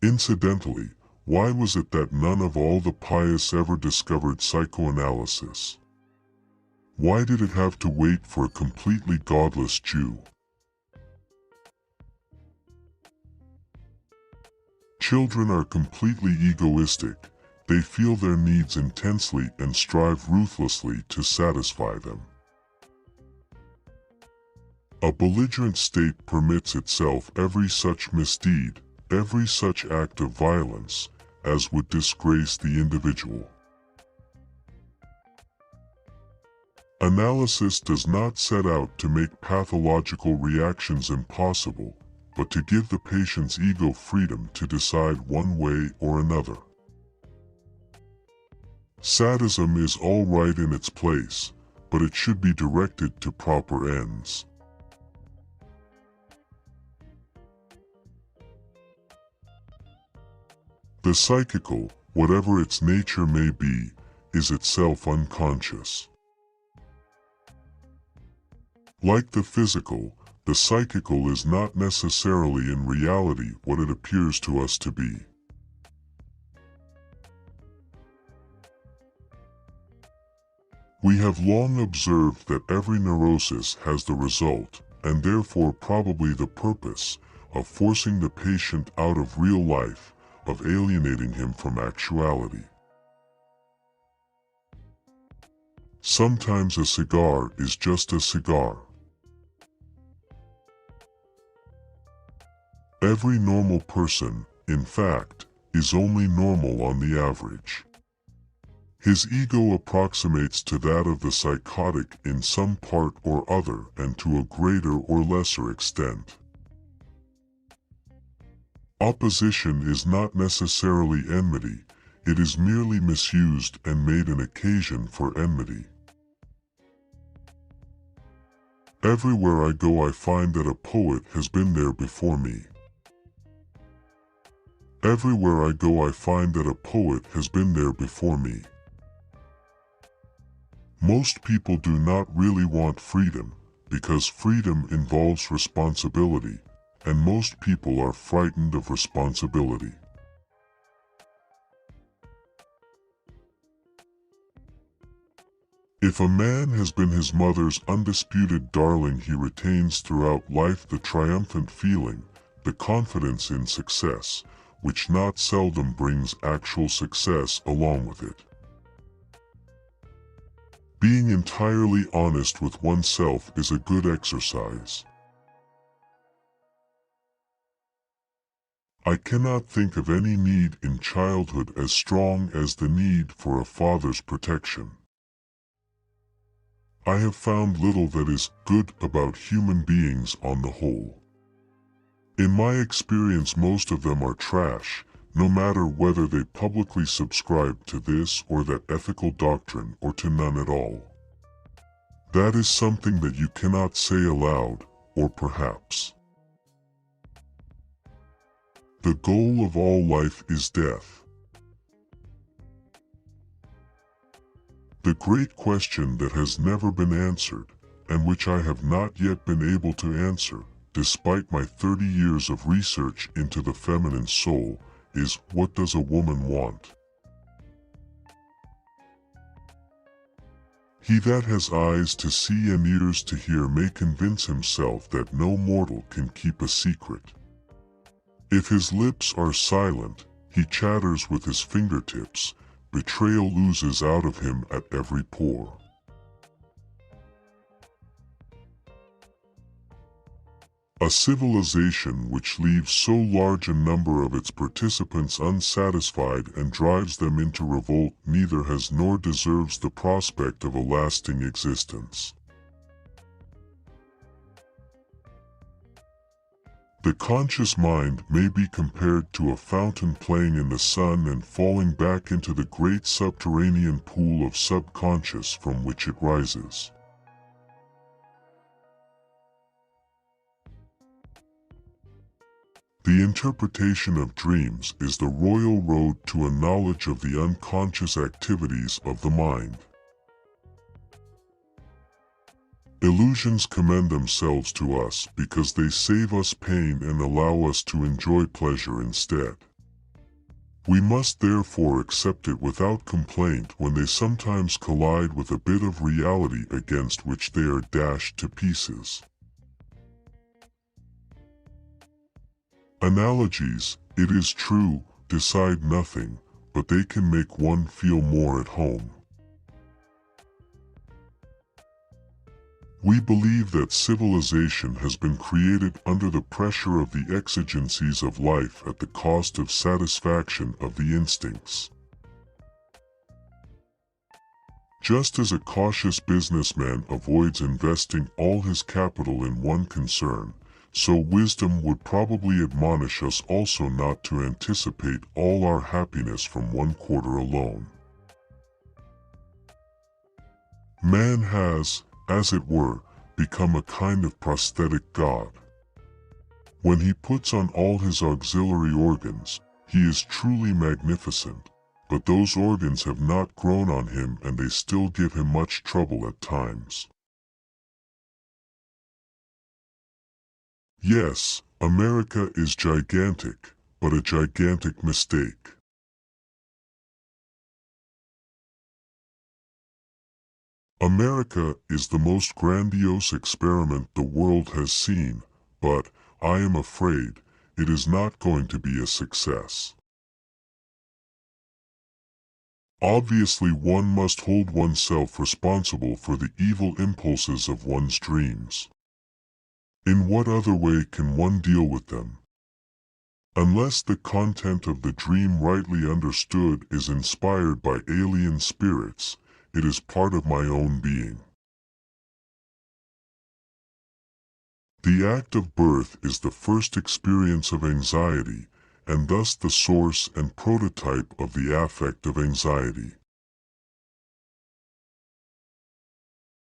Incidentally, why was it that none of all the pious ever discovered psychoanalysis? Why did it have to wait for a completely godless Jew? Children are completely egoistic. They feel their needs intensely and strive ruthlessly to satisfy them. A belligerent state permits itself every such misdeed, every such act of violence, as would disgrace the individual. Analysis does not set out to make pathological reactions impossible, but to give the patient's ego freedom to decide one way or another. Sadism is all right in its place, but it should be directed to proper ends. The psychical, whatever its nature may be, is itself unconscious. Like the physical, the psychical is not necessarily in reality what it appears to us to be. We have long observed that every neurosis has the result, and therefore probably the purpose, of forcing the patient out of real life, of alienating him from actuality. Sometimes a cigar is just a cigar. Every normal person, in fact, is only normal on the average. His ego approximates to that of the psychotic in some part or other and to a greater or lesser extent. Opposition is not necessarily enmity, it is merely misused and made an occasion for enmity. Everywhere I go I find that a poet has been there before me. Everywhere I go I find that a poet has been there before me. Most people do not really want freedom, because freedom involves responsibility, and most people are frightened of responsibility. If a man has been his mother's undisputed darling, he retains throughout life the triumphant feeling, the confidence in success, which not seldom brings actual success along with it. Being entirely honest with oneself is a good exercise. I cannot think of any need in childhood as strong as the need for a father's protection. I have found little that is good about human beings on the whole. In my experience, most of them are trash, no matter whether they publicly subscribe to this or that ethical doctrine or to none at all. That is something that you cannot say aloud, or perhaps. The goal of all life is death. The great question that has never been answered, and which I have not yet been able to answer, despite my 30 years of research into the feminine soul, is, what does a woman want? He that has eyes to see and ears to hear may convince himself that no mortal can keep a secret. If his lips are silent, he chatters with his fingertips, betrayal oozes out of him at every pore. A civilization which leaves so large a number of its participants unsatisfied and drives them into revolt neither has nor deserves the prospect of a lasting existence. The conscious mind may be compared to a fountain playing in the sun and falling back into the great subterranean pool of subconscious from which it rises. The interpretation of dreams is the royal road to a knowledge of the unconscious activities of the mind. Illusions commend themselves to us because they save us pain and allow us to enjoy pleasure instead. We must therefore accept it without complaint when they sometimes collide with a bit of reality against which they are dashed to pieces. Analogies, it is true, decide nothing, but they can make one feel more at home. We believe that civilization has been created under the pressure of the exigencies of life at the cost of satisfaction of the instincts. Just as a cautious businessman avoids investing all his capital in one concern, so wisdom would probably admonish us also not to anticipate all our happiness from one quarter alone. Man has, as it were, become a kind of prosthetic god. When he puts on all his auxiliary organs, he is truly magnificent, but those organs have not grown on him and they still give him much trouble at times. Yes, America is gigantic, but a gigantic mistake. America is the most grandiose experiment the world has seen, but, I am afraid, it is not going to be a success. Obviously, one must hold oneself responsible for the evil impulses of one's dreams. In what other way can one deal with them? Unless the content of the dream rightly understood is inspired by alien spirits, it is part of my own being. The act of birth is the first experience of anxiety, and thus the source and prototype of the affect of anxiety.